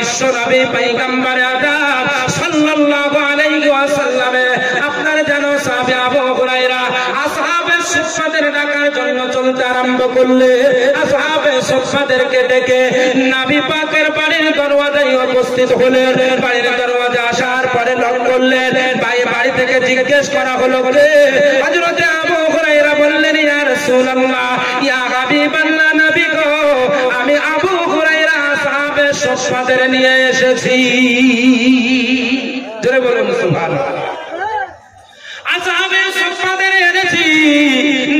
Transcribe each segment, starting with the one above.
বিশ্ব নবী পয়গম্বর আদম সাল্লাল্লাহু আলাইহি ওয়াসাল্লাম আপনার জানো সাহাবা আবু হুরায়রা আসহাবে সুফফাদের ডাকার জন্য চলতে আরম্ভ করলে আসহাবে সুফফাদেরকে ডেকে নবী পাকের বাড়ির দরওয়াজায় উপস্থিত হলেন। বাড়ির দরওয়াজা আসার পরে নক করলেন। বাড়ি থেকে জিজ্ঞেস করা হলো কে? হযরত আবু হুরায়রা বললেন ইয়া রাসূলুল্লাহ ইয়া হাবিবাল্লাহ নবী গো আমি আবু হুরায়রা আসহাবে সুফফাদের নিয়ে এসেছি। জোরে বলুন সুবহানাল্লাহ। আসহাবে সুফফাদের এনেছি।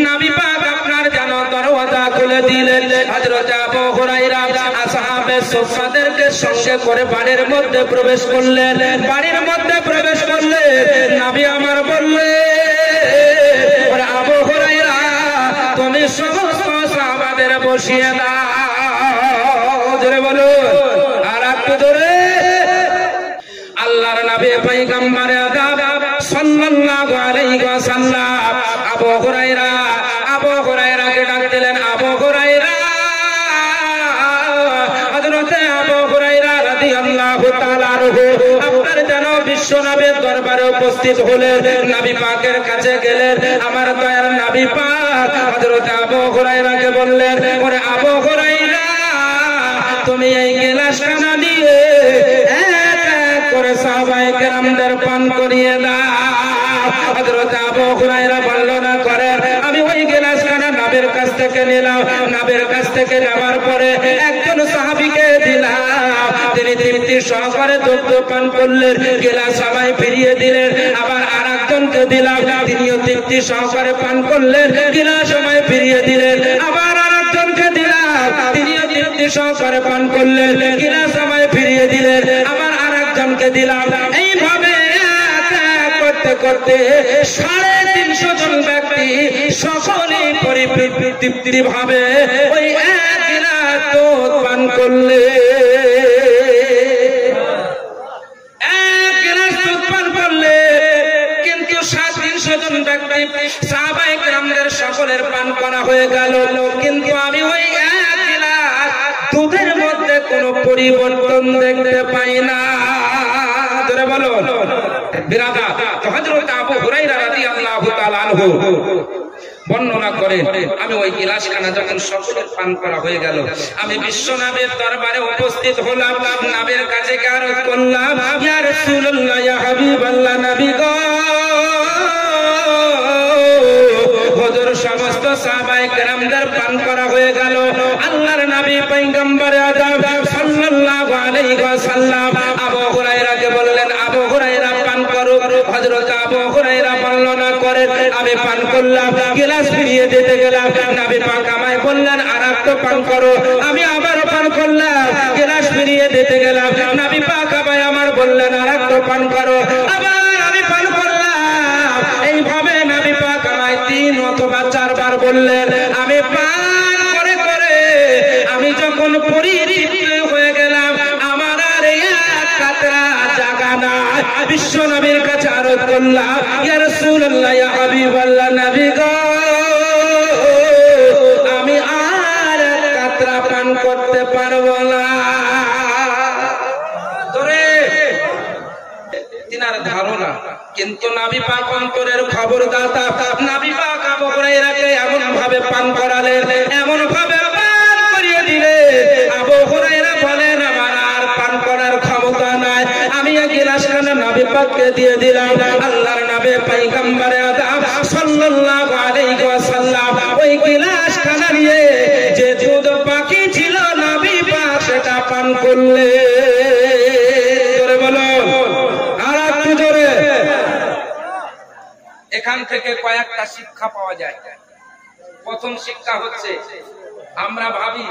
নবী পাক আপনার জানো দরওয়াজা খুলে দিলেন। হযরত আবু হুরায়রা আসহাবে সুফফাদেরকে সঙ্গে করে বাড়ির মধ্যে প্রবেশ করলেন। বাড়ির মধ্যে প্রবেশ করলেন। নবী আমার বললেন ওরে আবু হুরায়রা তুমি সমস্ত সাহাবাদের বসিয়ে দাও। জোরে বলুন আর একটু জোরে। আল্লাহর নবী পয়গম্বর আদম সাল্লাল্লাহু আলাইহি ওয়াসাল্লাম আবু হুরায়রাকে ডাক দিলেন। আবু হুরায়রা হযরত আবু হুরায়রা রাদিয়াল্লাহু তাআলা আনহু আপনার যেন বিশ্ব নবীর দরবারে উপস্থিত হলেন। নবী পাকের কাছে গেলেন। আমার দয়ার নবী পাক হযরত আবু হুরায়রাকে বললেন ওরে আবু হুরায়রা তুমি এই গিলাসখানা নিয়ে করে সাহাবায়ে কেরামদের পান করিয়ে দাও। হযরত আবু হুরায়রা বর্ণনা করেন আমি ওই গিলাসখানা নবীর কাছ থেকে নিলাম। নবীর কাছ থেকে নেওয়ার পরে একজন সাহাবীকে দিলাম। তিনি তৃপ্তি সহকারে দুগ্ধ পান করলেন। গিলাস আমায় ফিরিয়ে দিলেন। আবার আরেকজনকে দিলাম। তিনিও তৃপ্তি সহকারে পান করলেন। গিলাস আমায় ফিরিয়ে দিলেন। আবার আরেকজনকে দিলাম। তিনিও তৃপ্তি সহকারে পান করলেন। গিলাস আমায় ফিরিয়ে দিলেন। আবার জনকে দিলাম। এইভাবে করতে করতে 350 জন ব্যক্তি সকলেই তৃপ্তি ভাবে ওই এক গিলাস দুধ পান করলে। এক গিলাস দুধ পান করলে কিন্তু 350 জন ব্যক্তি সাহাবায়ে কেরামদের সকলের পান করা হয়ে গেল। কিন্তু আমি ওই এক গিলাস দুধের মধ্যে কোনো পরিবর্তন দেখতে পাই না। জোরে বলুন বিরাদার। তো হযরত আবু হুরায়রা রাদিয়াল্লাহু তাআলা আনহু বর্ণনা করেন আমি ওই গিলাসখানা যখন সকলের পান করা হয়ে গেল আমি বিশ্ব নবীর দরবারে উপস্থিত হলাম। নবীর কাছে আরজ করলাম ইয়া রাসূলুল্লাহ ইয়া হাবিবাল্লাহ নবী গো হুজুর সমস্ত সাহাবায়ে কেরামদের পান করা হয়ে গেল। আল্লাহর নবী পয়গম্বর আদম সাল্লাল্লাহু আলাইহি ওয়াসাল্লাম আবু হুরায়রাকে বললেন আবু হুরায়রা পান করো। হযরত আবু হুরায়রা বর্ণনা করেন আমি পান করলাম। গিলাস ফিরিয়ে দিতে গেলাম। নবী পাক আমায় বললেন আরেকটু পান করো। আমি আবার পান করলাম। গিলাস ফিরিয়ে দিতে গেলাম। নবী পাক আমায় আমার বললেন আরেকটু পান করো। আবার আমি পান করলাম। এইভাবে নবী পাক আমায় 3 অথবা 4 বার বললেন। আমি পান করে করে আমি যখন পরিতৃপ্ত হয়ে গেলাম আমার আর এক কাতরা জায়গা নাই। বিশ্ব নবীর কাছে আরজ করলাম ইয়া রাসূলুল্লাহ ইয়া হাবিবাল্লাহ নবী গো আমি আর এক কাতরা পান করতে পারবো না। তোরে তিনার ধারণা কিন্তু নবী পাক অন্তরের খবর দাতা। নবী পাক আবু হুরায়রাকে এমন ভাবে পান করালেন এমন ভাবে পান করিয়ে দিলেন আবু হুরায়রা বলেন আমার আর পান করার ক্ষমতা নাই। আমি এই গিলাসখানা নবী পাককে দিয়ে দিলাম। আল্লাহর নবী পয়গম্বর আদম সাল্লাল্লাহু আলাইহি ওয়াসাল্লাম ওই গিলাসখানা নিয়ে যে দুধ বাকি ছিল নবী পাক সেটা পান করলেন। জোরে বলুন আর একটু জোরে। এখান থেকে কয়েকটা শিক্ষা পাওয়া যায়। প্রথম শিক্ষা হচ্ছে আমরা ভাবি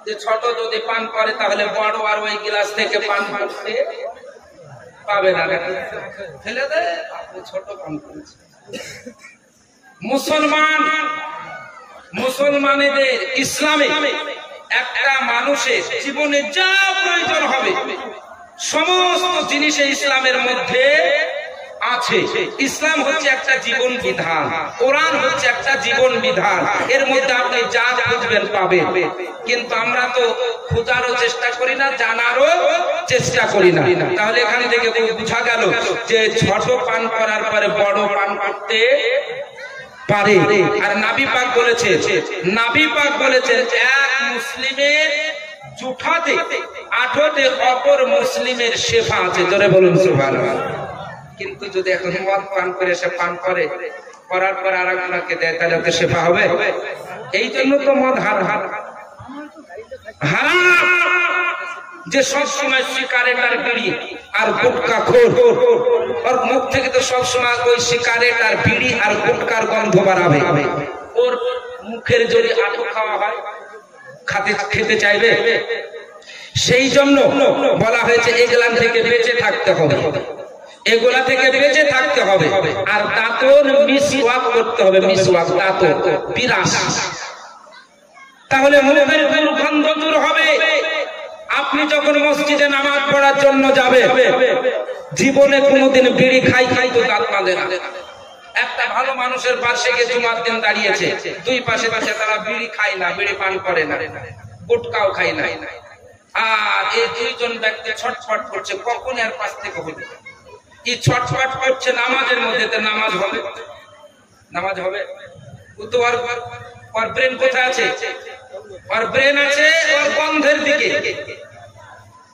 যে ছোট যদি পান করে তাহলে বড় আর ওই গ্লাস থেকে পান করতে পাবে না, ফেলে দেয় আপনি ছোট পান করেছে। মুসলমানেদের ইসলামে একটা মানুষের জীবনে যা প্রয়োজন হবে সমস্ত জিনিসে ইসলামের মধ্যে আছে। ইসলাম হচ্ছে একটা জীবন বিধান, কোরআন হচ্ছে একটা জীবন বিধান, এর মধ্যে আপনি যা খুঁজবেন পাবেন। কিন্তু আমরা তো খোঁজারও চেষ্টা করি না, জানারও চেষ্টা করি না। তাহলে এখান থেকে বোঝা গেল যে ছোট পান করার পরে বড় পান করতে পারে। আর নবী পাক বলেছেন এক মুসলিমের জুঠাতে আঠোতে অপর মুসলিমের শেফা আছে। জোরে বলুন সুবহানাল্লাহ। কিন্তু যদি এখন মদ পান করে সে পান করার পর আর একজনকে দেয়, তাহলে ওকে শেফা হবে? এই জন্য তো মদ হারাম। যে সবসময় সিগারেট আর বিড়ি আর গুটকা খোর, ওর মুখ থেকে তো সবসময় ওই সিগারেট আর বিড়ি আর গুটকার গন্ধ বাড়াবে। ওর মুখের যদি আঠো খাওয়া হয় খেতে চাইবে? সেই জন্য বলা হয়েছে এগুলা থেকে বেঁচে থাকতে হবে, এগুলা থেকে বেঁচে থাকতে হবে। আর দাঁতন মিসওয়াক করতে হবে, মিসওয়াক দাঁতন বিরাস, তাহলে মুখের দুর্গন্ধ দূর হবে। আপনি যখন মসজিদে নামাজ পড়ার জন্য যাবে, জীবনে কোনোদিন বিড়ি খাই তো দাঁত বাঁধে না। একটা ভালো মানুষের পাশে গিয়ে জুমার দিন দাঁড়িয়েছে, দুই পাশে তারা বিড়ি খায় না, বিড়ি পান করে না, গুটকাও খায় না। আর এই দুইজন ব্যক্তি ছটফট করছে, কখন এর পাশ থেকে হইবে? এই ছটফট করছে নামাজের মধ্যে, তো নামাজ হবে? নামাজ হবে? ওর ব্রেন কোথায় আছে? ওর ব্রেন আছে ওর গন্ধের দিকে।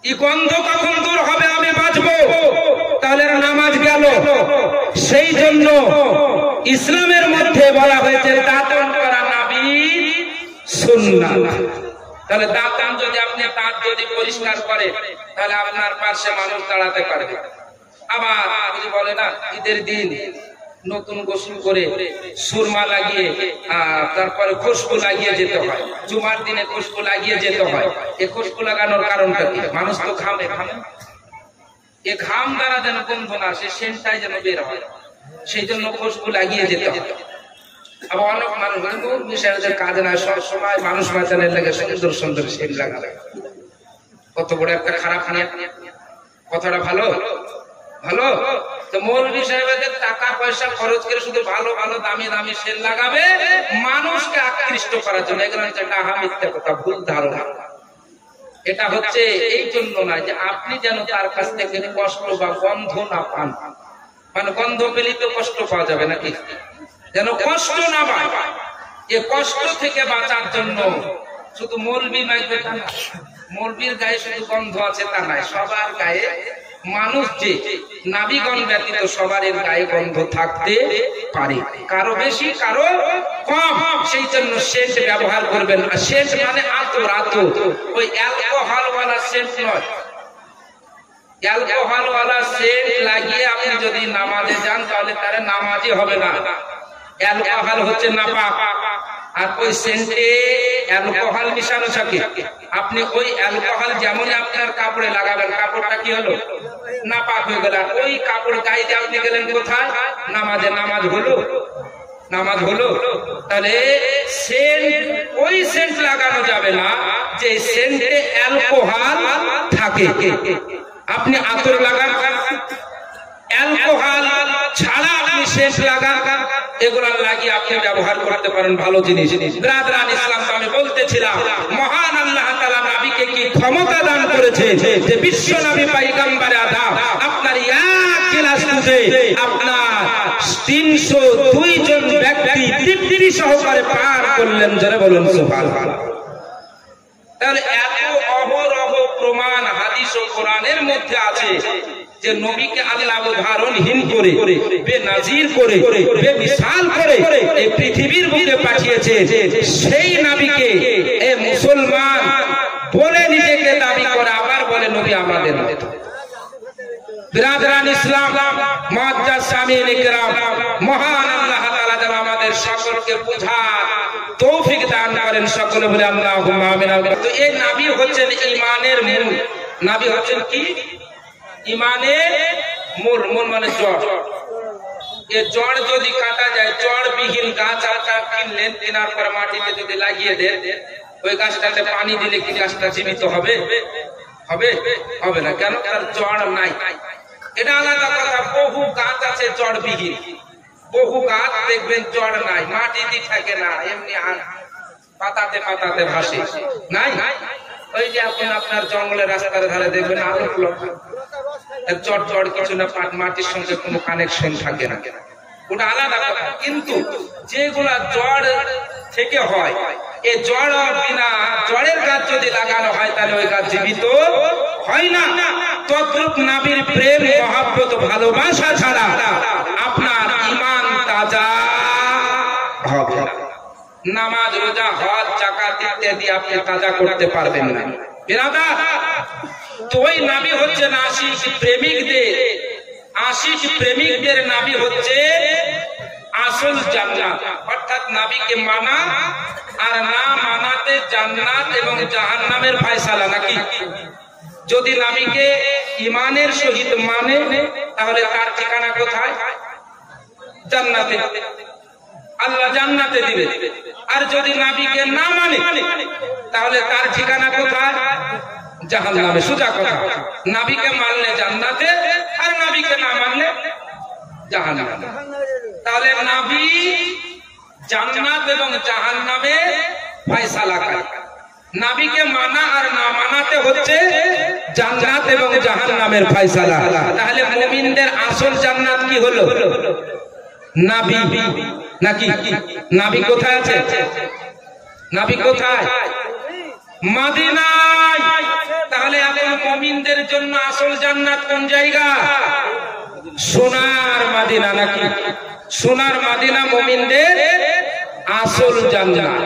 এই গন্ধ কখন দূর হবে? আমি বাঁচবো, তাহলে নামাজ গেল। সেই জন্য ইসলামের মধ্যে বলা হয়েছে দাঁতন করা নবীর সুন্নাত। তাহলে দাঁতন যদি আপনি দাঁত যদি পরিষ্কার করে, তাহলে আপনার পাশে মানুষ দাঁড়াতে পারবে। আবার যদি বলে না ঈদের দিন নতুন গোসল করে সুরমা লাগিয়ে তারপরে খুশবু লাগিয়ে যেতে হয়, জুমার দিনে খুশবু লাগিয়ে যেতে হয়। এই খুশবু লাগানোর কারণটা কি? মানুষ তো ঘামে, এ ঘাম দ্বারা যেন গন্ধ না আসে, সেন্টটাই যেন বের হয়, সেই জন্য খুশবু লাগিয়ে যেতে হয়। আবার অনেক মানুষ মিশাইদের কাজ না, সব সময় মানুষ বাঁচানোর লাগে সুন্দর সুন্দর সেন্ট লাগালে। কত বড় একটা খারাপ নিয়ে কথাটা ভালো ভালো। তো মৌলভী সাহেবদের টাকা পয়সা খরচ করে শুধু ভালো ভালো দামি দামি সেল লাগাবে মানুষকে আকৃষ্ট করার জন্য। এগুলো হচ্ছে ডাহা মিথ্যা কথা, ভুল ধারণা। এটা হচ্ছে এই জন্য না যে আপনি যেন তার কাছ থেকে কষ্ট বা গন্ধ না পান। মানে গন্ধ পেলেই তো কষ্ট পাওয়া যাবে নাকি? যেন কষ্ট না পায়। এ কষ্ট থেকে বাঁচার জন্য শুধু মৌলভী মাইবে তা না, মৌলভীর গায়ে শুধু গন্ধ আছে তা নাই, সবার গায়ে মানুষ যে নাবিগণ ব্যতীত সবার গায়ে গন্ধ থাকতে পারে, কারো বেশি কারো কম। সেই জন্য সেন্ট ব্যবহার করবেন। আর সেন্ট মানে আতর, আতর ওই অ্যালকোহল ওয়ালা সেন্ট নয়। অ্যালকোহল ওয়ালা সেন্ট লাগিয়ে আপনি যদি নামাজে যান, তাহলে তার নামাজই হবে না। অ্যালকোহল হচ্ছে নাপাক, আর ওই সেন্টে অ্যালকোহল মিশানো থাকে। আপনি ওই অ্যালকোহল যেমন আপনার কাপড়ে লাগাবেন, কাপড়টা কি হলো? নাপাক হয়ে গেল। ওই কাপড় গায়ে দিয়ে আপনি গেলেন কোথায়? নামাজে। নামাজ হলো? নামাজ হলো? তাহলে সেন্ট ওই সেন্ট লাগানো যাবে না যে সেন্টে অ্যালকোহল থাকে। আপনি আতর লাগান, অ্যালকোহল ছাড়া আপনি সেন্ট লাগান, এগুলা লাগিয়ে আপনি ব্যবহার করতে পারেন ভালো জিনিস। ব্রাদারান ইসলাম, আমি বলতেছিলাম মহান আল্লাহ তাআলা নবীকে কি ক্ষমতা দান করেছে যে বিশ্ব নবী পয়গম্বর আদম আপনার এক গিলাস দুধে আপনার 302 জন ব্যক্তি তৃপ্তি সহকারে পান করলেন। জোরে বলুন সুবহানাল্লাহ। তাহলে এত অহরহ প্রমাণ হাদিস ও কোরআনের মধ্যে আছে যে নবীকে আল্লাহ উদাহরণহীন করে, বেনাজির করে, বেমিসাল করে এই পৃথিবীর বুকে পাঠিয়েছে। সেই নবীকে এই মুসলমান বলে নিজেকে দাবি করে, আবার বলে নবী আমাদের। বিরাদরান ইসলাম, মুআজ্জাজ সামিঈন ইকরাম, মহান আল্লাহ তাআলা যেন আমাদের সকলকে বোঝার তৌফিক দান করেন। সকলে বলে আল্লাহুম্মা আমিন। তো এই নবী হচ্ছেন ঈমানের মূল। নবী হচ্ছেন কি? ঈমানের মূল। মূল মানে জড়। এই জড় যদি কাটা যায়, জড় বিহীন গাছ আপনারা কিনলেন, কেনার পর মাটিতে যদি লাগিয়ে দেন, ওই গাছটাতে পানি দিলে কি গাছটা জীবিত হবে? হবে? হবে না। কেন? তার জড় নাই। এটা আলাদা কথা। বহু গাছ আছে জড় বিহীন, বহু গাছ দেখবেন জড় নাই, মাটিতে থাকে না, এমনি পাতাতে পাতাতে ভাসে। নাই ওই যে এখন আপনার জঙ্গলের রাস্তার ধারে দেখবেন আরো চট চট কিছু না, মাটির সঙ্গে কোনো কানেকশন থাকে না, ওটা আলাদা কথা। কিন্তু যেগুলা জড় থেকে হয়, এই জড় বিনা জড়ের গাছ যদি লাগানো হয় তাহলে ওই গাছ জীবিত হয় না। তদ্রূপ নবীর প্রেম মহব্বত ভালোবাসা ছাড়া আপনার ঈমান তাজা হবে না। নামাজ রোজা হজ যাকাত ইত্যাদি আপনি তাজা করতে পারবেন না। বিরাদার, তো ওই নবী হচ্ছে আশিক প্রেমিকদের, আশিক প্রেমিকদের নবী হচ্ছে আসল জান্নাত। অর্থাৎ নবীকে মানা আর না মানাতে জান্নাত এবং জাহান্নামের ফয়সালা নাকি? যদি নবীকে ঈমানের সহিত মানে তাহলে তার ঠিকানা কোথায়? জান্নাতে, আল্লাহ জান্নাতে দিবে। আর যদি নবীকে না মানে তাহলে তার ঠিকানা কোথায়? জাহান্নামে। সোজা কথা, নবীকে মানলে জান্নাতে আর নবীকে না মানলে জাহান্নামে। তাহলে নবী জান্নাত এবং জাহান্নামে ফয়সালা করে। নবীকে মানা আর না মানাতে হচ্ছে জান্নাত এবং জাহান্নামের ফয়সালা। তাহলে মুমিনদের আসল জান্নাত কি হলো? নবী নাকি? নবী কোথায় আছে? নবী কোথায়? মদিনায়। তাহলে এখন মুমিনদের জন্য আসল জান্নাত কোন জায়গা? সোনার মদিনা নাকি? সোনার মদিনা মুমিনদের আসল জান্নাত।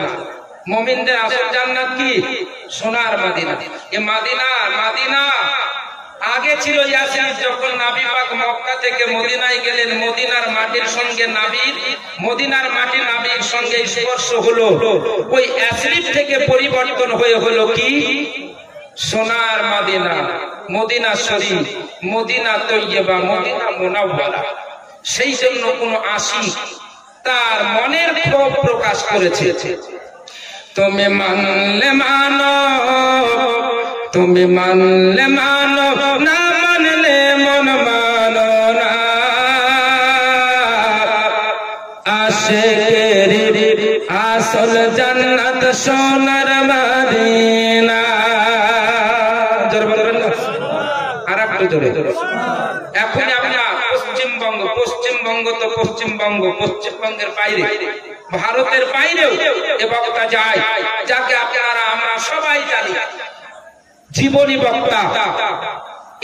মুমিনদের আসল জান্নাত কি? সোনার মদিনা। এই মদিনা আগে ছিল ইয়াসরিব। যখন নবী পাক মক্কা থেকে মদিনায় গেলেন, মদিনার মাটির সঙ্গে নবীর, মদিনার মাটি নবীর সঙ্গে স্পর্শ হলো, ওই ইয়াসরিব থেকে পরিবর্তন হয়ে হলো কি? সোনার মদিনা, মদিনা শরীফ, মদিনা তৈয়বা, মদিনা মুনাওয়ারা। সেই জন্য কোন আশিক তার মনের ক্ষোভ প্রকাশ করেছে। তুমি মানলে মানো, তুমি মানলে মানো, না মানলে মন মানো না। আশিকের আসল জান্নাত সোনার মদিনা। জোরে বলবেন না? আর একটু জোরে। এখন আমরা পশ্চিমবঙ্গ তো পশ্চিমবঙ্গের বাইরে, ভারতের বাইরেও এ বক্তা যায়, যাকে আপনারা আমরা সবাই জানি জীবনী বক্তা,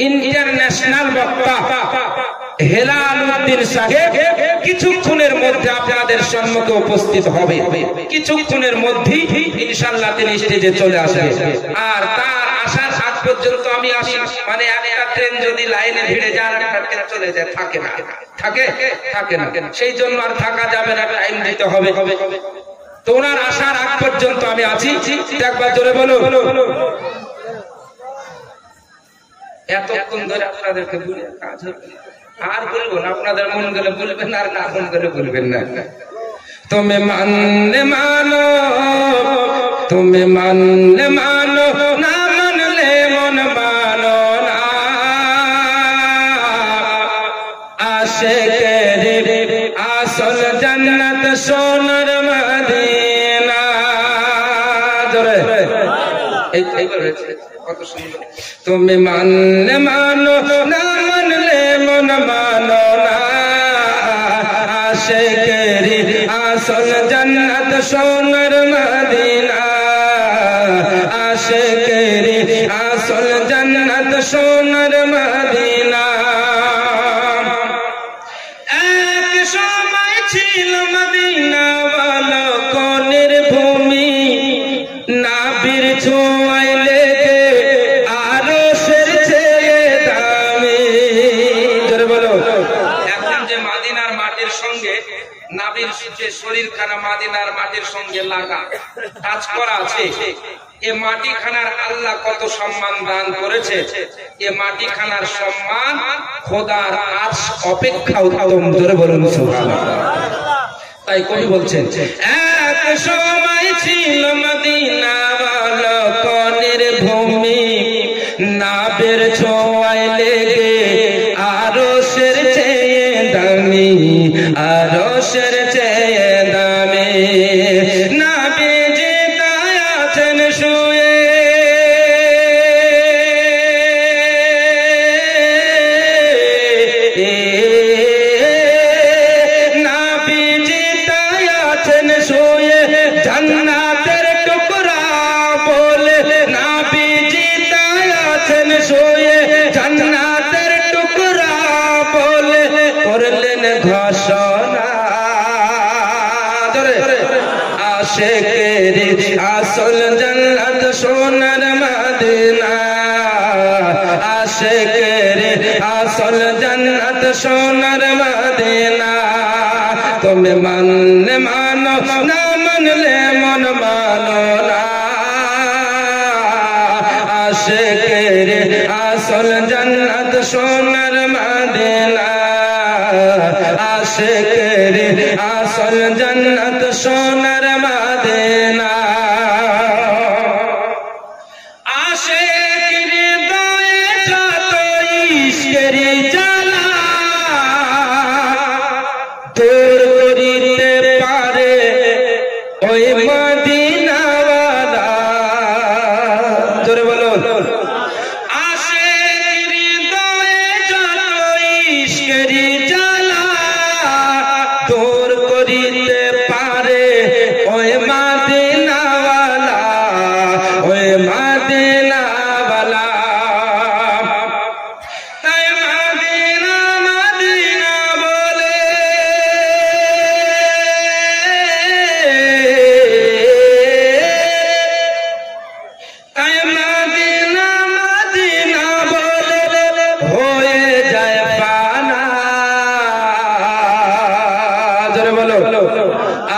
ইন্টারন্যাশনাল বক্তা হেলাল উদ্দিন সাহেব কিছুক্ষণের মধ্যে আপনাদের সম্মুখে উপস্থিত হবে। কিছুক্ষণের মধ্যেই ইনশাআল্লাহ তিনি স্টেজে চলে আসবেন। আর তার আসার আগ পর্যন্ত আমি আসি, মানে একটা ট্রেন যদি লাইনে ভিড়ে যায় আর একটা ট্রেন চলে যায়, থাকে না, থাকে না। সেই জন্য আর থাকা যাবে না, টাইম দিতে হবে। তো ওনার আসার আগ পর্যন্ত আমি আছি। একবার জোরে বলো। এতক্ষণ ধরে আপনাদেরকে বলে কাজ হবে, আর বলবো না। আপনাদের মন গেলে বলবেন, আর না মন গেলে বলবেন না। তুমি মানলে মানো, তুমি মানলে মানো, না মানলে মন মানো না। আশিকের আসল জান্নাত সোনার মদিনা। জোরে এইবার হয়েছে, কত সুন্দর। তুমি মানলে মানো, না মানলে মন মানো না। আশিকের আসল জান্নাত সোনার মদিনা। আশিকের আসল জান্নাত সোনার মদিনা। এক সময় ছিল মদিনা বলো কোনের ভূমি, নবীর ছোঁয়ায় লেগে আরশের চেয়ে দামি। জোরে বলো। এখন যে মদিনার মাটির সঙ্গে নবীর যে শরীরখানা মদিনার মাটির সঙ্গে লাগা, টাচ করা আছে, এ মাটিখানার আল্লাহ কত সম্মান দান করেছে। এ মাটিখানার সম্মান খোদার আরশ অপেক্ষা উত্তম। জোরে বলুন সুবহানাল্লাহ। তাই কবি বলছেন, এক সময় ছিল মদিনা বলো কোনের ভূমি, নবীর ছোঁয়ায় লেগে আরশের চেয়ে দামি, আরশের চেয়ে দামি। নবীজি তাই আছেন শুয়ে, আশিকেরি আসল জান্নাত সোনার মদিনা আশিকেরি আসল জান্নাত সোনার মদিনা তুমি মানলে মানো না মানলে মন মানো না আশিকেরি আসল জান্নাত সোনার মদিনা আশিকেরি আসল জান্নাত সোনার মদিনা আশিকেরি দয়ে যত ইশকেরি জ্বালা দূর করিতে পারে ওই মদিনাওয়ালা জোরে বলো আশিকেরি দয়ে যত ইশকেরি জ্বালা দূর করিতে পারে ওই মদিনাওয়ালা ওই মদিনাওয়ালা তাই মদিনা মদিনা বলে তাই মদিনা মদিনা বলে হয়ে যায় পানা জোরে বলো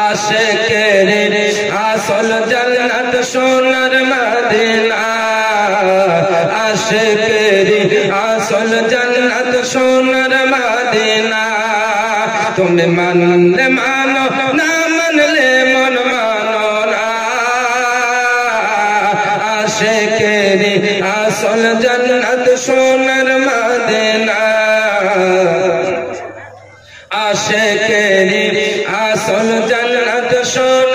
আশিকেরি আসল জান্নাত সোনার মদিনা আশিকেরি আসল জান্নাত সোনার মদিনা তুমি মানলে মানো না মানলে মন মানো না আশিকেরি আসল জান্নাত সোনার মদিনা আশিকেরি আসল জান্নাত সোনার